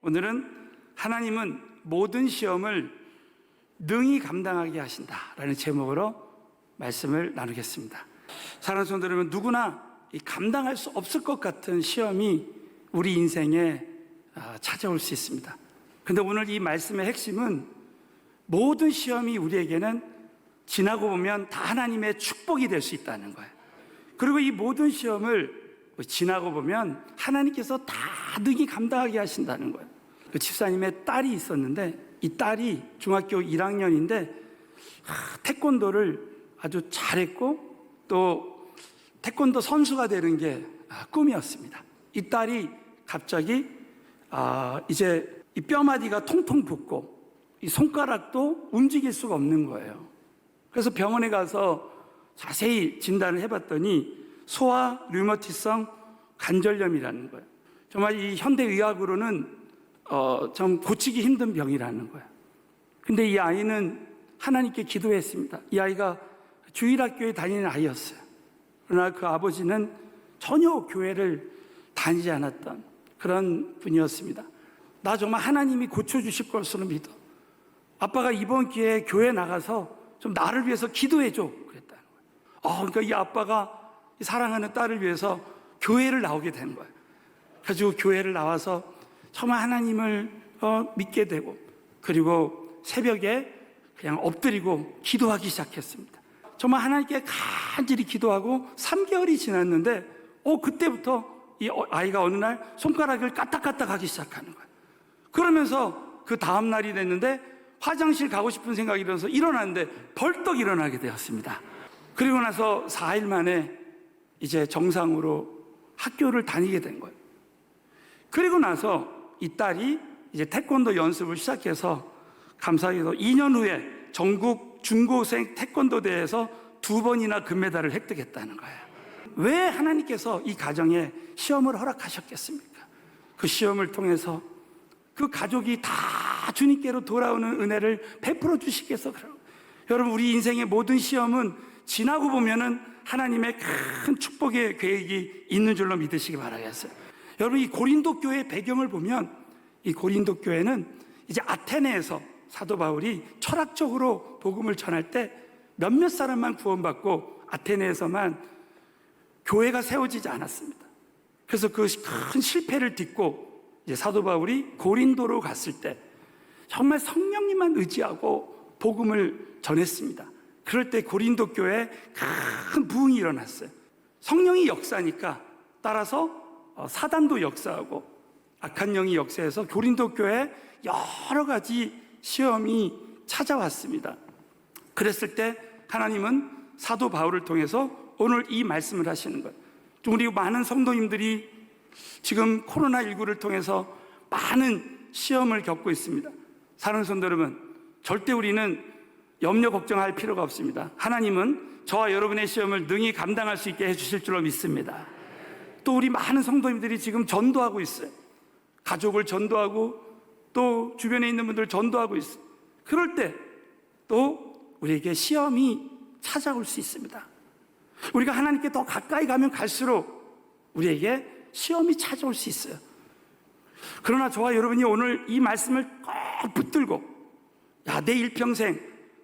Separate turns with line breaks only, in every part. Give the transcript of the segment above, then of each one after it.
오늘은 하나님은 모든 시험을 능히 감당하게 하신다라는 제목으로 말씀을 나누겠습니다. 사랑하는 성도 여러분, 누구나 감당할 수 없을 것 같은 시험이 우리 인생에 찾아올 수 있습니다. 그런데 오늘 이 말씀의 핵심은 모든 시험이 우리에게는 지나고 보면 다 하나님의 축복이 될 수 있다는 거예요. 그리고 이 모든 시험을 지나고 보면 하나님께서 다 능히 감당하게 하신다는 거예요. 그 집사님의 딸이 있었는데 이 딸이 중학교 1학년인데 태권도를 아주 잘했고 또 태권도 선수가 되는 게 꿈이었습니다. 이 딸이 갑자기 이제 이 뼈마디가 통통 붓고 이 손가락도 움직일 수가 없는 거예요. 그래서 병원에 가서 자세히 진단을 해봤더니 소아 류머티성 관절염이라는 거예요. 정말 이 현대의학으로는 좀 고치기 힘든 병이라는 거예요. 근데 이 아이는 하나님께 기도했습니다. 이 아이가 주일학교에 다니는 아이였어요. 그러나 그 아버지는 전혀 교회를 다니지 않았던 그런 분이었습니다. 나 정말 하나님이 고쳐주실 것으로 믿어. 아빠가 이번 기회에 교회 나가서 좀 나를 위해서 기도해줘. 그랬다는 거예요. 그러니까 이 아빠가 사랑하는 딸을 위해서 교회를 나오게 된 거예요. 그래서 교회를 나와서 정말 하나님을 믿게 되고, 그리고 새벽에 그냥 엎드리고 기도하기 시작했습니다. 정말 하나님께 간절히 기도하고 3개월이 지났는데 그때부터 이 아이가 어느 날 손가락을 까딱까딱 하기 시작하는 거예요. 그러면서 그 다음 날이 됐는데 화장실 가고 싶은 생각이 들어서 일어났는데 벌떡 일어나게 되었습니다. 그리고 나서 4일 만에 이제 정상으로 학교를 다니게 된 거예요. 그리고 나서 이 딸이 이제 태권도 연습을 시작해서 감사하게도 2년 후에 전국 중고생 태권도 대회에서 2번이나 금메달을 획득했다는 거예요. 왜 하나님께서 이 가정에 시험을 허락하셨겠습니까? 그 시험을 통해서 그 가족이 다 주님께로 돌아오는 은혜를 베풀어 주시겠어. 여러분, 우리 인생의 모든 시험은 지나고 보면은 하나님의 큰 축복의 계획이 있는 줄로 믿으시기 바라겠어요. 여러분, 이 고린도 교회의 배경을 보면 이 고린도 교회는 이제 아테네에서 사도 바울이 철학적으로 복음을 전할 때 몇몇 사람만 구원받고 아테네에서만 교회가 세워지지 않았습니다. 그래서 그 큰 실패를 딛고 이제 사도 바울이 고린도로 갔을 때 정말 성령님만 의지하고 복음을 전했습니다. 그럴 때 고린도 교회에 큰 부흥이 일어났어요. 성령이 역사니까 따라서 사단도 역사하고 악한 영이 역사해서 고린도 교회에 여러 가지 시험이 찾아왔습니다. 그랬을 때 하나님은 사도 바울을 통해서 오늘 이 말씀을 하시는 거예요. 우리 많은 성도님들이 지금 코로나19를 통해서 많은 시험을 겪고 있습니다. 사랑하는 성도 여러분, 절대 우리는 염려 걱정할 필요가 없습니다. 하나님은 저와 여러분의 시험을 능히 감당할 수 있게 해주실 줄로 믿습니다. 또 우리 많은 성도님들이 지금 전도하고 있어요. 가족을 전도하고 또 주변에 있는 분들 전도하고 있어요. 그럴 때 또 우리에게 시험이 찾아올 수 있습니다. 우리가 하나님께 더 가까이 가면 갈수록 우리에게 시험이 찾아올 수 있어요. 그러나 저와 여러분이 오늘 이 말씀을 꼭 붙들고 내 일평생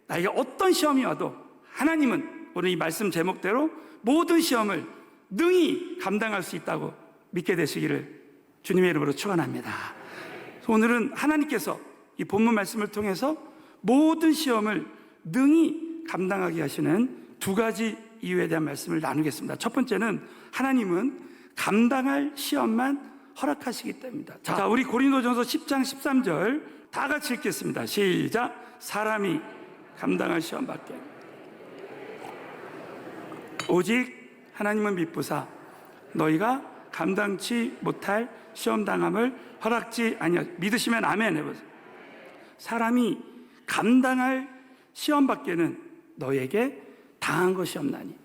나에게 어떤 시험이 와도 하나님은 오늘 이 말씀 제목대로 모든 시험을 능히 감당할 수 있다고 믿게 되시기를 주님의 이름으로 축원합니다. 오늘은 하나님께서 이 본문 말씀을 통해서 모든 시험을 능히 감당하게 하시는 두 가지 이유에 대한 말씀을 나누겠습니다. 첫 번째는 하나님은 감당할 시험만 허락하시기 때문입니다. 자, 우리 고린도전서 10장 13절 다 같이 읽겠습니다. 시작. 사람이 감당할 시험밖에 오직 하나님은 미쁘사 너희가 감당치 못할 시험당함을 허락지 아니하시. 믿으시면 아멘 해보세요. 사람이 감당할 시험밖에는 너에게 당한 것이 없나니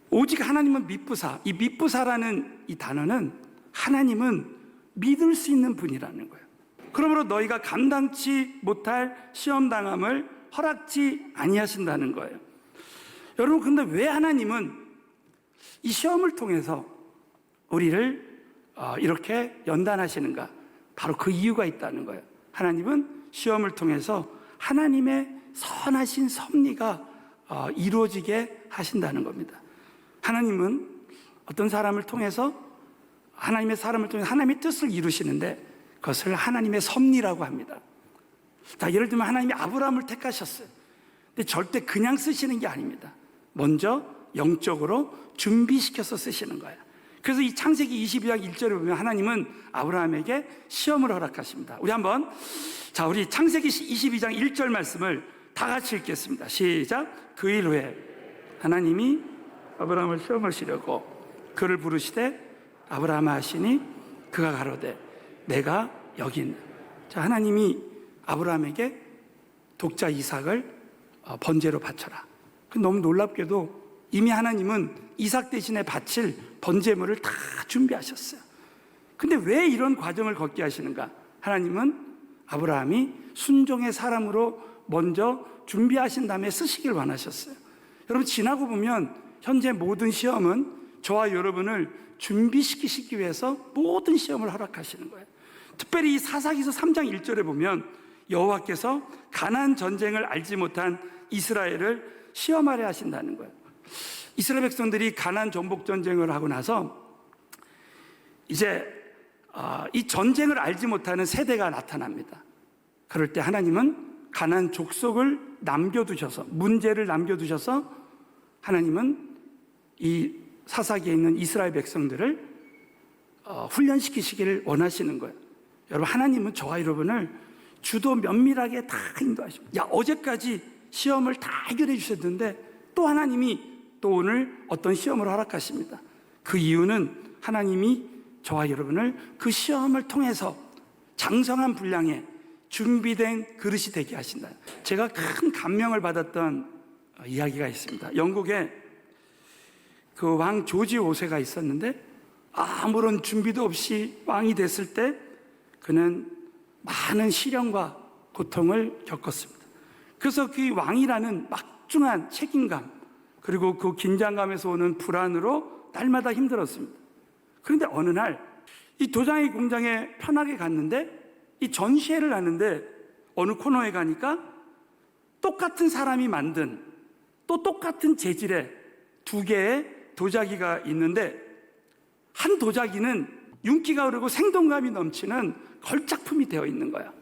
오직 하나님은 미쁘사. 이 미쁘사라는 이 단어는 하나님은 믿을 수 있는 분이라는 거예요. 그러므로 너희가 감당치 못할 시험당함을 허락지 아니하신다는 거예요. 여러분, 근데 왜 하나님은 이 시험을 통해서 우리를 이렇게 연단하시는가? 바로 그 이유가 있다는 거예요. 하나님은 시험을 통해서 하나님의 선하신 섭리가 이루어지게 하신다는 겁니다. 하나님은 어떤 사람을 통해서 하나님의 사람을 통해서 하나님의 뜻을 이루시는데 그것을 하나님의 섭리라고 합니다. 자, 예를 들면 하나님이 아브라함을 택하셨어요. 근데 절대 그냥 쓰시는 게 아닙니다. 먼저 영적으로 준비시켜서 쓰시는 거예요. 그래서 이 창세기 22장 1절에 보면 하나님은 아브라함에게 시험을 허락하십니다. 우리 창세기 22장 1절 말씀을 다 같이 읽겠습니다. 시작. 그 일 후에 하나님이 아브라함을 시험하시려고 그를 부르시되 아브라함아 하시니 그가 가로되 내가 여기 있네. 자, 하나님이 아브라함에게 독자 이삭을 번제로 바쳐라. 너무 놀랍게도 이미 하나님은 이삭 대신에 바칠 번제물을 다 준비하셨어요. 근데 왜 이런 과정을 걷게 하시는가? 하나님은 아브라함이 순종의 사람으로 먼저 준비하신 다음에 쓰시길 원하셨어요. 여러분, 지나고 보면 현재 모든 시험은 저와 여러분을 준비시키시기 위해서 모든 시험을 허락하시는 거예요. 특별히 이 사사기서 3장 1절에 보면 여호와께서 가나안 전쟁을 알지 못한 이스라엘을 시험하려 하신다는 거예요. 이스라엘 백성들이 가나안 정복 전쟁을 하고 나서 이제 이 전쟁을 알지 못하는 세대가 나타납니다. 그럴 때 하나님은 가나안 족속을 남겨두셔서, 문제를 남겨두셔서 하나님은 이 사사기에 있는 이스라엘 백성들을 훈련시키시기를 원하시는 거예요. 여러분, 하나님은 저와 여러분을 주도 면밀하게 다 인도하십니다. 어제까지 시험을 다 해결해 주셨는데 또 하나님이 또 오늘 어떤 시험을 허락하십니다. 그 이유는 하나님이 저와 여러분을 그 시험을 통해서 장성한 분량의 준비된 그릇이 되게 하신다. 제가 큰 감명을 받았던 이야기가 있습니다. 영국에 그 왕 조지 5세가 있었는데 아무런 준비도 없이 왕이 됐을 때 그는 많은 시련과 고통을 겪었습니다. 그래서 그 왕이라는 막중한 책임감 그리고 그 긴장감에서 오는 불안으로 날마다 힘들었습니다. 그런데 어느 날 이 도자기 공장에 편하게 갔는데 이 전시회를 하는데 어느 코너에 가니까 똑같은 사람이 만든 또 똑같은 재질의 두 개의 도자기가 있는데 한 도자기는 윤기가 흐르고 생동감이 넘치는 걸작품이 되어 있는 거야.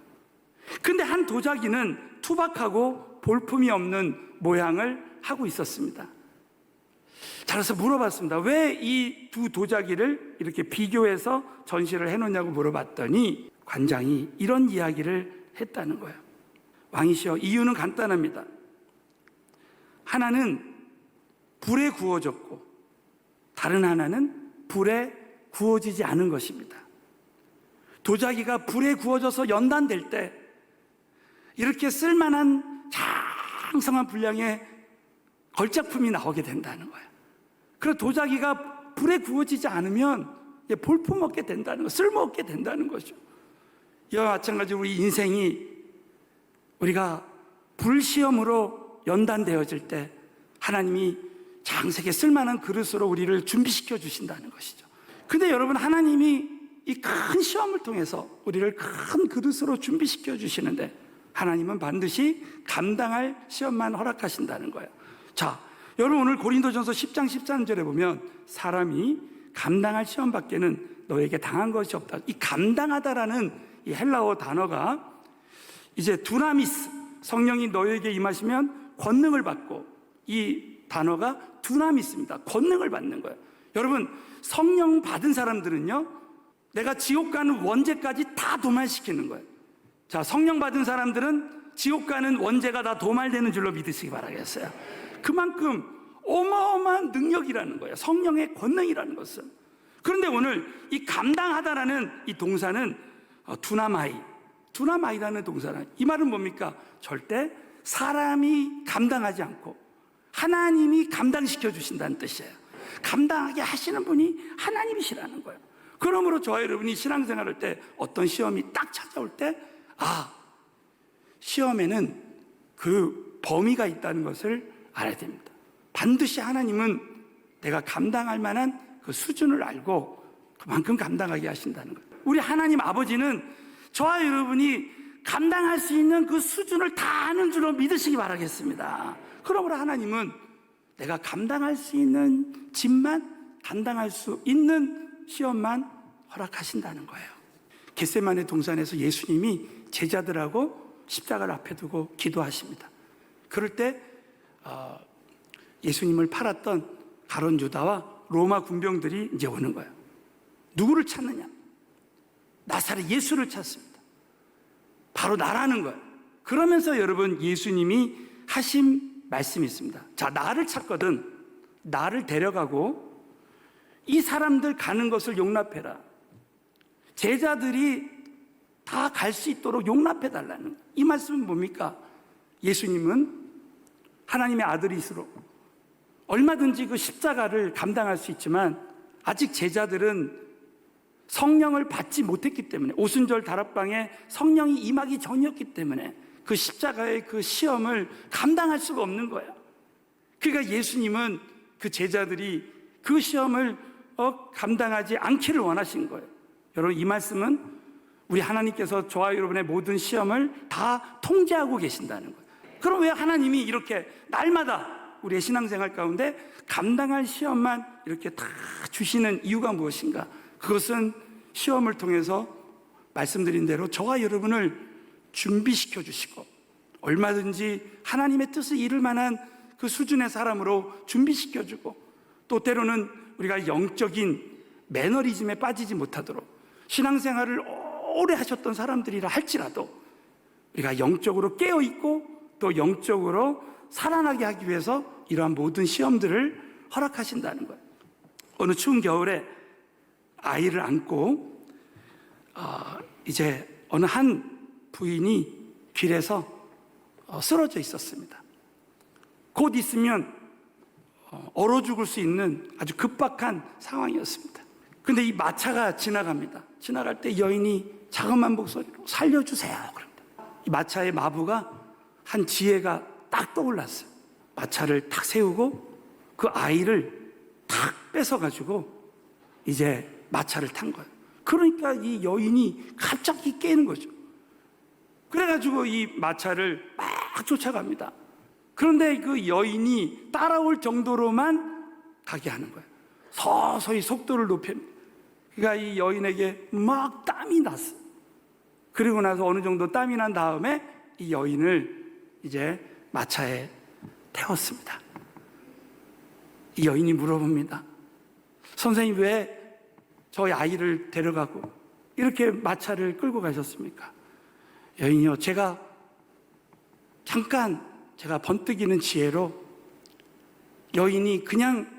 근데 한 도자기는 투박하고 볼품이 없는 모양을 하고 있었습니다. 그래서 물어봤습니다. 왜 이 두 도자기를 이렇게 비교해서 전시를 해놓냐고 물어봤더니 관장이 이런 이야기를 했다는 거예요. 왕이시여, 이유는 간단합니다. 하나는 불에 구워졌고 다른 하나는 불에 구워지지 않은 것입니다. 도자기가 불에 구워져서 연단될 때 이렇게 쓸만한 장성한 분량의 걸작품이 나오게 된다는 거예요. 그리고 도자기가 불에 구워지지 않으면 볼품없게 된다는 거, 쓸모없게 된다는 거죠. 이와 마찬가지로 우리 인생이 우리가 불시험으로 연단되어질 때 하나님이 장색에 쓸만한 그릇으로 우리를 준비시켜 주신다는 것이죠. 근데 여러분, 하나님이 이 큰 시험을 통해서 우리를 큰 그릇으로 준비시켜 주시는데 하나님은 반드시 감당할 시험만 허락하신다는 거예요. 자, 여러분, 오늘 고린도전서 10장 13절에 보면 사람이 감당할 시험밖에는 너에게 당한 것이 없다. 이 감당하다라는 이 헬라어 단어가 이제 두나미스, 성령이 너에게 임하시면 권능을 받고, 이 단어가 두나미스입니다. 권능을 받는 거예요. 여러분, 성령 받은 사람들은요, 내가 지옥 가는 원죄까지 다 도말시키는 거예요. 자, 성령 받은 사람들은 지옥 가는 원죄가 다 도말되는 줄로 믿으시기 바라겠어요. 그만큼 어마어마한 능력이라는 거예요. 성령의 권능이라는 것은. 그런데 오늘 이 감당하다라는 이 동사는 두나마이라는 동사는, 이 말은 뭡니까? 절대 사람이 감당하지 않고 하나님이 감당시켜 주신다는 뜻이에요. 감당하게 하시는 분이 하나님이시라는 거예요. 그러므로 저와 여러분이 신앙생활할 때 어떤 시험이 딱 찾아올 때, 시험에는 그 범위가 있다는 것을 알아야 됩니다. 반드시 하나님은 내가 감당할 만한 그 수준을 알고 그만큼 감당하게 하신다는 거예요. 우리 하나님 아버지는 저와 여러분이 감당할 수 있는 그 수준을 다 아는 줄로 믿으시기 바라겠습니다. 그러므로 하나님은 내가 감당할 수 있는 짐만, 감당할 수 있는 시험만 허락하신다는 거예요. 겟세마네 동산에서 예수님이 제자들하고 십자가를 앞에 두고 기도하십니다. 그럴 때 예수님을 팔았던 가룟 유다와 로마 군병들이 이제 오는 거예요. 누구를 찾느냐? 나사렛 예수를 찾습니다. 바로 나라는 거예요. 그러면서 여러분, 예수님이 하신 말씀이 있습니다. 자, 나를 찾거든 나를 데려가고 이 사람들 가는 것을 용납해라. 제자들이 다 갈 수 있도록 용납해 달라는, 이 말씀은 뭡니까? 예수님은 하나님의 아들이시로 얼마든지 그 십자가를 감당할 수 있지만 아직 제자들은 성령을 받지 못했기 때문에, 오순절 다락방에 성령이 임하기 전이었기 때문에 그 십자가의 그 시험을 감당할 수가 없는 거예요. 그러니까 예수님은 그 제자들이 그 시험을 감당하지 않기를 원하신 거예요. 여러분, 이 말씀은 우리 하나님께서 저와 여러분의 모든 시험을 다 통제하고 계신다는 거예요. 그럼 왜 하나님이 이렇게 날마다 우리의 신앙생활 가운데 감당할 시험만 이렇게 다 주시는 이유가 무엇인가? 그것은 시험을 통해서 말씀드린 대로 저와 여러분을 준비시켜 주시고 얼마든지 하나님의 뜻을 이룰 만한 그 수준의 사람으로 준비시켜 주고, 또 때로는 우리가 영적인 매너리즘에 빠지지 못하도록, 신앙생활을 오래 하셨던 사람들이라 할지라도 우리가 영적으로 깨어있고 또 영적으로 살아나게 하기 위해서 이러한 모든 시험들을 허락하신다는 거예요. 어느 추운 겨울에 아이를 안고 이제 어느 한 부인이 길에서 쓰러져 있었습니다. 곧 있으면 얼어 죽을 수 있는 아주 급박한 상황이었습니다. 근데 이 마차가 지나갑니다. 지나갈 때 여인이 자그마한 목소리로 살려주세요 그럽니다. 이 마차의 마부가 한 지혜가 딱 떠올랐어요. 마차를 탁 세우고 그 아이를 탁 뺏어가지고 이제 마차를 탄 거예요. 그러니까 이 여인이 갑자기 깨는 거죠. 그래가지고 이 마차를 막 쫓아갑니다. 그런데 그 여인이 따라올 정도로만 가게 하는 거예요. 서서히 속도를 높입니다. 그러니까 이 여인에게 막 땀이 났어요. 그리고 나서 어느 정도 땀이 난 다음에 이 여인을 이제 마차에 태웠습니다. 이 여인이 물어봅니다. 선생님, 왜 저희 아이를 데려가고 이렇게 마차를 끌고 가셨습니까? 여인이요, 제가 번뜩이는 지혜로 여인이 그냥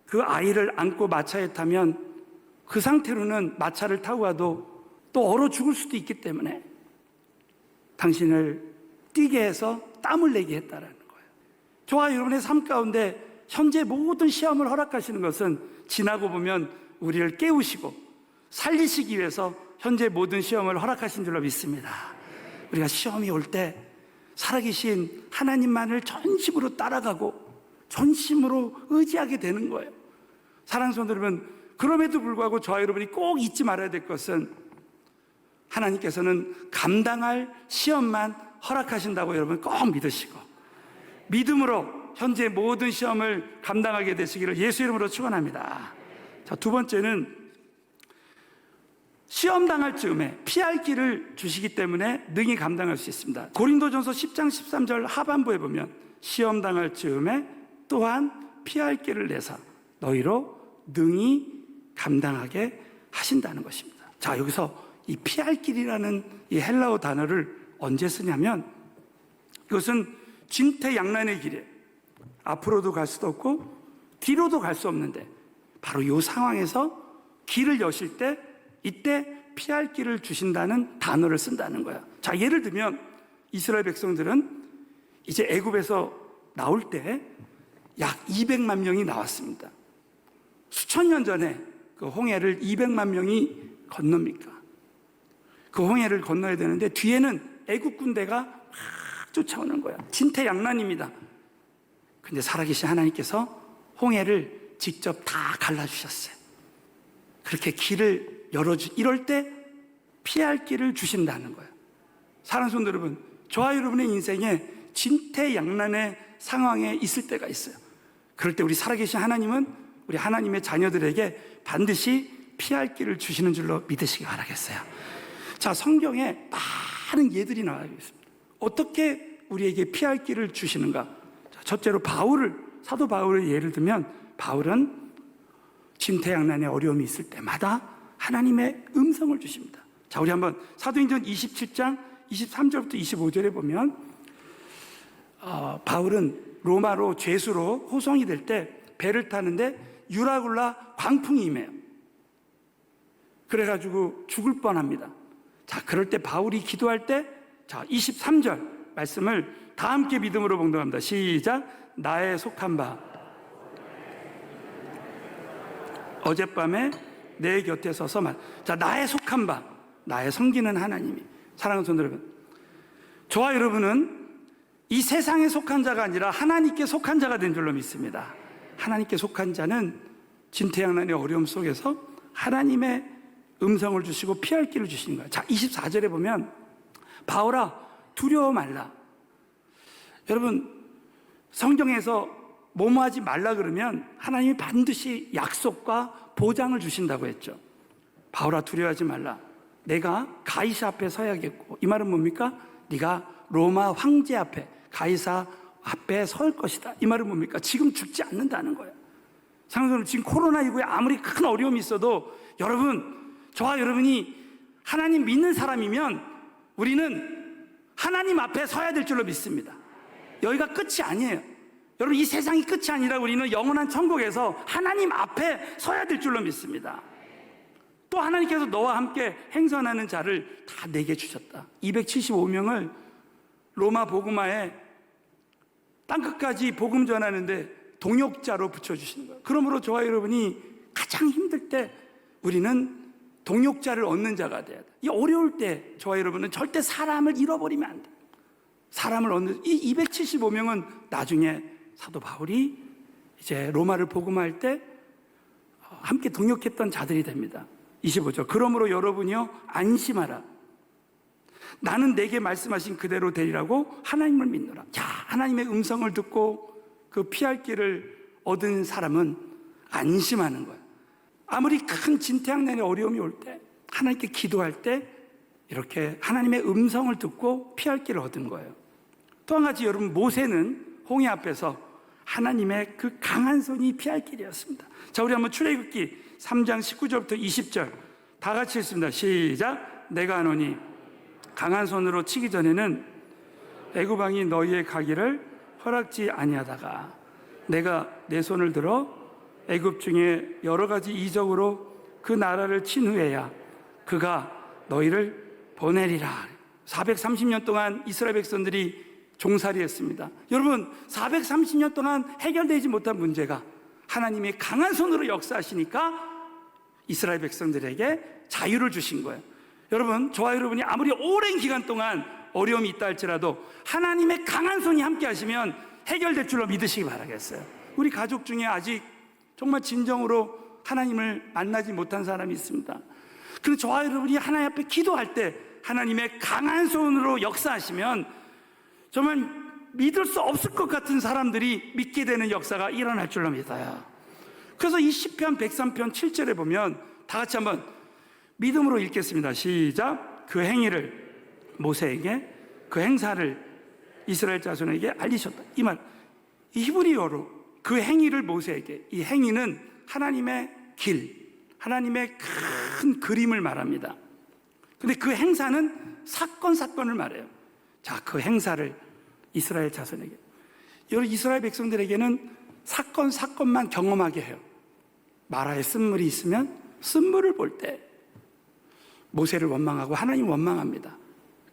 그 아이를 안고 마차에 타면 그 상태로는 마차를 타고 가도 또 얼어 죽을 수도 있기 때문에 당신을 뛰게 해서 땀을 내게 했다라는 거예요. 저와 여러분의 삶 가운데 현재 모든 시험을 허락하시는 것은 지나고 보면 우리를 깨우시고 살리시기 위해서 현재 모든 시험을 허락하신 줄로 믿습니다. 우리가 시험이 올 때 살아계신 하나님만을 전심으로 따라가고 전심으로 의지하게 되는 거예요. 사랑하는 성도 여러분, 그럼에도 불구하고 저와 여러분이 꼭 잊지 말아야 될 것은 하나님께서는 감당할 시험만 허락하신다고 여러분 꼭 믿으시고 믿음으로 현재 모든 시험을 감당하게 되시기를 예수 이름으로 축원합니다. 자, 두 번째는 시험 당할 즈음에 피할 길을 주시기 때문에 능히 감당할 수 있습니다. 고린도전서 10장 13절 하반부에 보면 시험 당할 즈음에 또한 피할 길을 내사 너희로 능히 감당하게 하신다는 것입니다. 자, 여기서 이 피할 길이라는 이 헬라어 단어를 언제 쓰냐면 이것은 진퇴양난의 길이에요. 앞으로도 갈 수도 없고 뒤로도 갈 수 없는데 바로 이 상황에서 길을 여실 때 이때 피할 길을 주신다는 단어를 쓴다는 거야. 자, 예를 들면 이스라엘 백성들은 이제 애굽에서 나올 때 약 200만 명이 나왔습니다. 수천 년 전에 그 홍해를 200만 명이 건넙니까? 그 홍해를 건너야 되는데 뒤에는 애굽 군대가 막 쫓아오는 거야. 진퇴양난입니다. 근데 살아계신 하나님께서 홍해를 직접 다 갈라주셨어요. 그렇게 길을 이럴 때 피할 길을 주신다는 거예요. 사랑하는 성도 여러분, 저와 여러분의 인생에 진퇴양난의 상황에 있을 때가 있어요. 그럴 때 우리 살아계신 하나님은 우리 하나님의 자녀들에게 반드시 피할 길을 주시는 줄로 믿으시기 바라겠어요. 자, 성경에 많은 예들이 나와 있습니다. 어떻게 우리에게 피할 길을 주시는가? 첫째로 사도 바울의 예를 들면, 바울은 진퇴양난의 어려움이 있을 때마다 하나님의 음성을 주십니다. 자, 우리 한번 사도행전 27장 23절부터 25절에 보면, 바울은 로마로 죄수로 호송이 될 때 배를 타는데 유라굴라 광풍이 임해요. 그래가지고 죽을 뻔합니다. 자, 그럴 때 바울이 기도할 때, 자, 23절 말씀을 다 함께 믿음으로 봉독합니다. 시작. 나의 속한 바 어젯밤에 내 곁에 서서 자, 나의 속한 바, 나의 섬기는 하나님이. 사랑하는 성도 여러분, 저와 여러분은 이 세상에 속한 자가 아니라 하나님께 속한 자가 된 줄로 믿습니다. 하나님께 속한 자는 진퇴양난의 어려움 속에서 하나님의 음성을 주시고 피할 길을 주시는 거예요. 자, 24절에 보면, 바울아 두려워 말라. 여러분, 성경에서 뭐뭐 하지 말라 그러면 하나님이 반드시 약속과 보장을 주신다고 했죠. 바울아 두려워하지 말라. 내가 가이사 앞에 서야겠고, 이 말은 뭡니까? 네가 로마 황제 앞에, 가이사 앞에 설 것이다. 이 말은 뭡니까? 지금 죽지 않는다는 거예요. 사랑하는 지금 코로나19에 아무리 큰 어려움이 있어도 여러분, 저와 여러분이 하나님 믿는 사람이면 우리는 하나님 앞에 서야 될 줄로 믿습니다. 여기가 끝이 아니에요. 여러분, 이 세상이 끝이 아니라 우리는 영원한 천국에서 하나님 앞에 서야 될 줄로 믿습니다. 또 하나님께서 너와 함께 행선하는 자를 다 내게 주셨다. 275명을 로마 복음화에 땅끝까지 복음 전하는데 동역자로 붙여주시는 거예요. 그러므로 저와 여러분이 가장 힘들 때 우리는 동역자를 얻는 자가 돼야 돼. 이 어려울 때 저와 여러분은 절대 사람을 잃어버리면 안 돼. 사람을 얻는, 이 275명은 나중에 사도 바울이 이제 로마를 복음할 때 함께 동역했던 자들이 됩니다. 25절. 그러므로 여러분이요 안심하라. 나는 내게 말씀하신 그대로 되리라고 하나님을 믿노라. 자, 하나님의 음성을 듣고 그 피할 길을 얻은 사람은 안심하는 거예요. 아무리 큰 진퇴양난의 어려움이 올 때, 하나님께 기도할 때 이렇게 하나님의 음성을 듣고 피할 길을 얻은 거예요. 또 한 가지, 여러분, 모세는 홍해 앞에서 하나님의 그 강한 손이 피할 길이었습니다. 자, 우리 한번 출애굽기 3장 19절부터 20절 다 같이 읽습니다. 시작. 내가 하노니 강한 손으로 치기 전에는 애굽 왕이 너희의 가기를 허락지 아니하다가 내가 내 손을 들어 애굽 중에 여러 가지 이적으로 그 나라를 친 후에야 그가 너희를 보내리라. 430년 동안 이스라엘 백성들이 종살이했습니다. 여러분, 430년 동안 해결되지 못한 문제가 하나님이 강한 손으로 역사하시니까 이스라엘 백성들에게 자유를 주신 거예요. 여러분, 저와 여러분이 아무리 오랜 기간 동안 어려움이 있다 할지라도 하나님의 강한 손이 함께 하시면 해결될 줄로 믿으시기 바라겠어요. 우리 가족 중에 아직 정말 진정으로 하나님을 만나지 못한 사람이 있습니다. 그래서 저와 여러분이 하나님 앞에 기도할 때 하나님의 강한 손으로 역사하시면 정말 믿을 수 없을 것 같은 사람들이 믿게 되는 역사가 일어날 줄로 믿어요. 그래서 이 시편 103편 7절에 보면 다 같이 한번 믿음으로 읽겠습니다. 시작. 그 행위를 모세에게, 그 행사를 이스라엘 자손에게 알리셨다. 이 말, 이 히브리어로 그 행위를 모세에게, 이 행위는 하나님의 길, 하나님의 큰 그림을 말합니다. 근데 그 행사는 사건을 말해요. 자, 그 행사를 이스라엘 자손에게, 여러분, 이스라엘 백성들에게는 사건만 경험하게 해요. 마라에 쓴물이 있으면 쓴물을 볼 때 모세를 원망하고 하나님 원망합니다.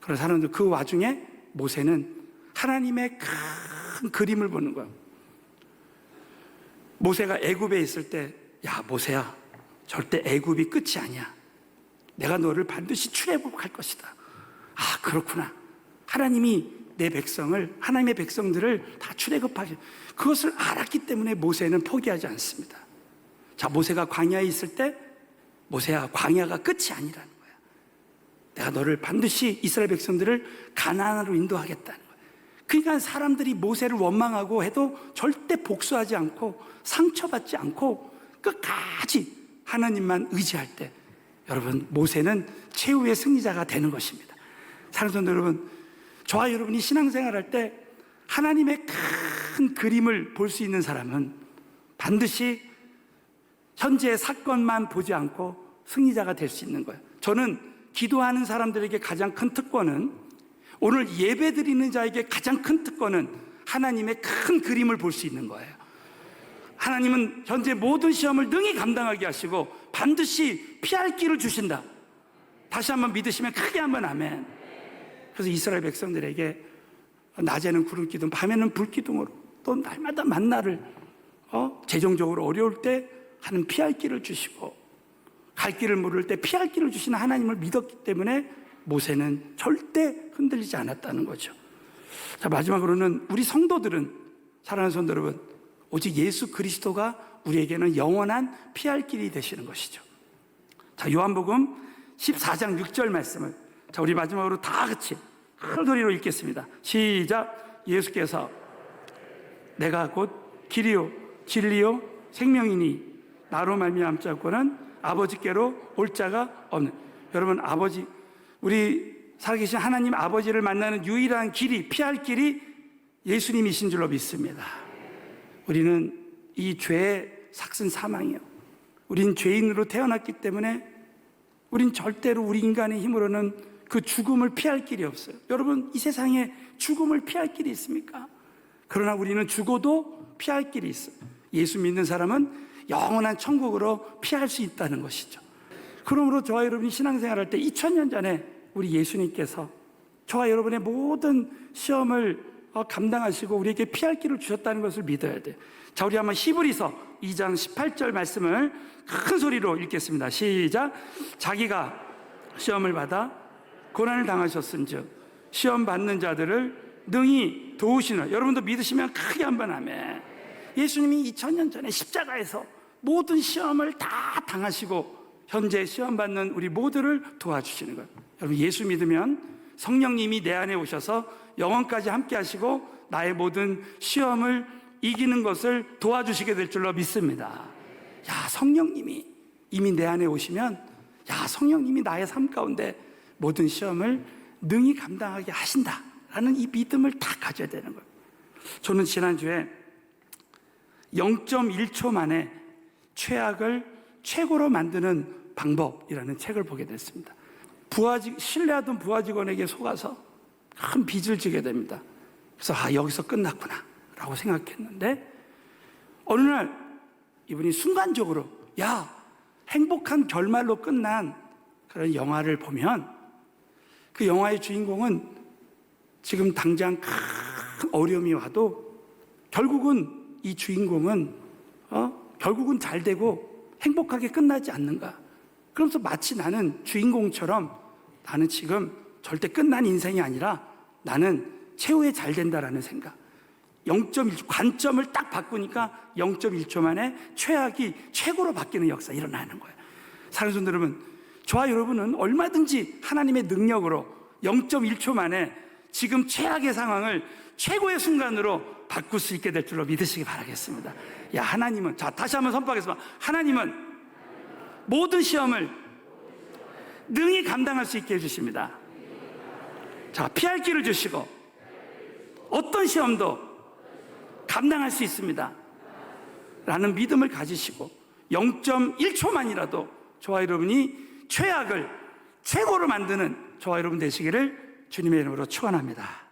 그런 사람들, 그 와중에 모세는 하나님의 큰 그림을 보는 거예요. 모세가 애굽에 있을 때, 야 모세야, 절대 애굽이 끝이 아니야. 내가 너를 반드시 출애굽할 것이다. 아, 그렇구나. 하나님이 내 백성을, 하나님의 백성들을 다 출애굽하게, 그것을 알았기 때문에 모세는 포기하지 않습니다. 자, 모세가 광야에 있을 때, 모세야, 광야가 끝이 아니라는 거야. 내가 너를 반드시 이스라엘 백성들을 가나안으로 인도하겠다는 거예요. 그러니까 사람들이 모세를 원망하고 해도 절대 복수하지 않고 상처받지 않고 끝까지 하나님만 의지할 때 여러분 모세는 최후의 승리자가 되는 것입니다. 사랑하는 성도 여러분, 저와 여러분이 신앙생활할 때 하나님의 큰 그림을 볼 수 있는 사람은 반드시 현재의 사건만 보지 않고 승리자가 될 수 있는 거예요. 저는 기도하는 사람들에게 가장 큰 특권은, 오늘 예배 드리는 자에게 가장 큰 특권은 하나님의 큰 그림을 볼 수 있는 거예요. 하나님은 현재 모든 시험을 능히 감당하게 하시고 반드시 피할 길을 주신다. 다시 한번 믿으시면 크게 한번 아멘. 그래서 이스라엘 백성들에게 낮에는 구름 기둥, 밤에는 불 기둥으로 또 날마다 만나를 재정적으로 어려울 때 하는 피할 길을 주시고 갈 길을 모를 때 피할 길을 주시는 하나님을 믿었기 때문에 모세는 절대 흔들리지 않았다는 거죠. 자, 마지막으로는 우리 성도들은, 사랑하는 성도 여러분, 오직 예수 그리스도가 우리에게는 영원한 피할 길이 되시는 것이죠. 자, 요한복음 14장 6절 말씀을, 자, 우리 마지막으로 다 같이 큰 소리로 읽겠습니다. 시작. 예수께서 내가 곧 길이요 진리요 생명이니 나로 말미암지 않고는 아버지께로 올 자가 없는. 여러분, 아버지, 우리 살아계신 하나님 아버지를 만나는 유일한 길이, 피할 길이 예수님이신 줄로 믿습니다. 우리는 이 죄의 삭슨 사망이요, 우린 죄인으로 태어났기 때문에 우린 절대로 우리 인간의 힘으로는 그 죽음을 피할 길이 없어요. 여러분, 이 세상에 죽음을 피할 길이 있습니까? 그러나 우리는 죽어도 피할 길이 있어요. 예수 믿는 사람은 영원한 천국으로 피할 수 있다는 것이죠. 그러므로 저와 여러분이 신앙생활할 때 2000년 전에 우리 예수님께서 저와 여러분의 모든 시험을 감당하시고 우리에게 피할 길을 주셨다는 것을 믿어야 돼요. 자, 우리 한번 히브리서 2장 18절 말씀을 큰 소리로 읽겠습니다. 시작. 자기가 시험을 받아 고난을 당하셨은즉 시험 받는 자들을 능히 도우시는, 여러분도 믿으시면 크게 한번 아멘. 예수님이 2000년 전에 십자가에서 모든 시험을 다 당하시고 현재 시험 받는 우리 모두를 도와주시는 거예요. 여러분, 예수 믿으면 성령님이 내 안에 오셔서 영원까지 함께 하시고 나의 모든 시험을 이기는 것을 도와주시게 될 줄로 믿습니다. 야, 성령님이 이미 내 안에 오시면, 야, 성령님이 나의 삶 가운데 모든 시험을 능히 감당하게 하신다라는 이 믿음을 다 가져야 되는 거예요. 저는 지난주에 0.1초 만에 최악을 최고로 만드는 방법이라는 책을 보게 됐습니다. 신뢰하던 부하 직원에게 속아서 큰 빚을 지게 됩니다. 그래서 여기서 끝났구나 라고 생각했는데, 어느 날 이분이 순간적으로 행복한 결말로 끝난 그런 영화를 보면, 그 영화의 주인공은 지금 당장 큰 어려움이 와도 결국은 이 주인공은 결국은 잘 되고 행복하게 끝나지 않는가. 그러면서 마치 나는 주인공처럼 나는 지금 절대 끝난 인생이 아니라 나는 최후에 잘 된다라는 생각. 0.1초, 관점을 딱 바꾸니까 0.1초 만에 최악이 최고로 바뀌는 역사 일어나는 거예요. 사랑하는 성도 여러분, 저와 여러분은 얼마든지 하나님의 능력으로 0.1초 만에 지금 최악의 상황을 최고의 순간으로 바꿀 수 있게 될 줄로 믿으시기 바라겠습니다. 하나님은, 자, 다시 한번 선포하겠습니다. 하나님은 모든 시험을 능히 감당할 수 있게 해주십니다. 자, 피할 길을 주시고 어떤 시험도 감당할 수 있습니다 라는 믿음을 가지시고 0.1초만이라도 저와 여러분이 최악을 최고로 만드는 저와 여러분 되시기를 주님의 이름으로 축원합니다.